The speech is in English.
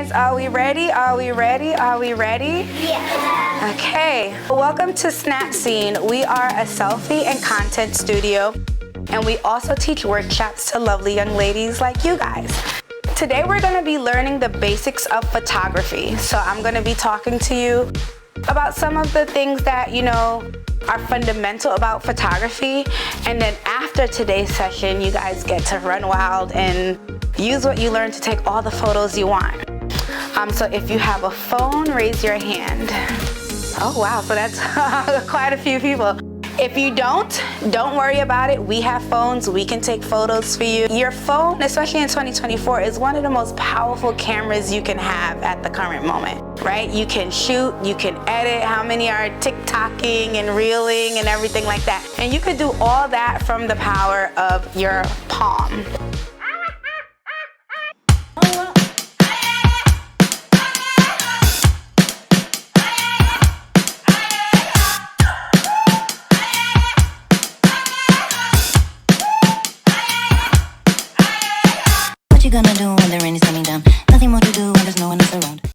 guys, are we ready? Are we ready? Are we ready? Yeah. Okay, welcome to Snap Scene. We are a selfie and content studio, and we also teach workshops to lovely young ladies like you guys. Today we're gonna be learning the basics of photography. So I'm gonna be talking to you about some of the things that, are fundamental about photography. And then after today's session, you guys get to run wild and use what you learned to take all the photos you want. So if you have a phone, raise your hand. Oh wow, so that's quite a few people. If you don't worry about it. We have phones, we can take photos for you. Your phone, especially in 2024, is one of the most powerful cameras you can have at the current moment, right? You can shoot, you can edit. How many are TikToking and reeling and everything like that? And you could do all that from the power of your palm. What you gonna do when the rain is coming down? Nothing more to do when there's no one else around.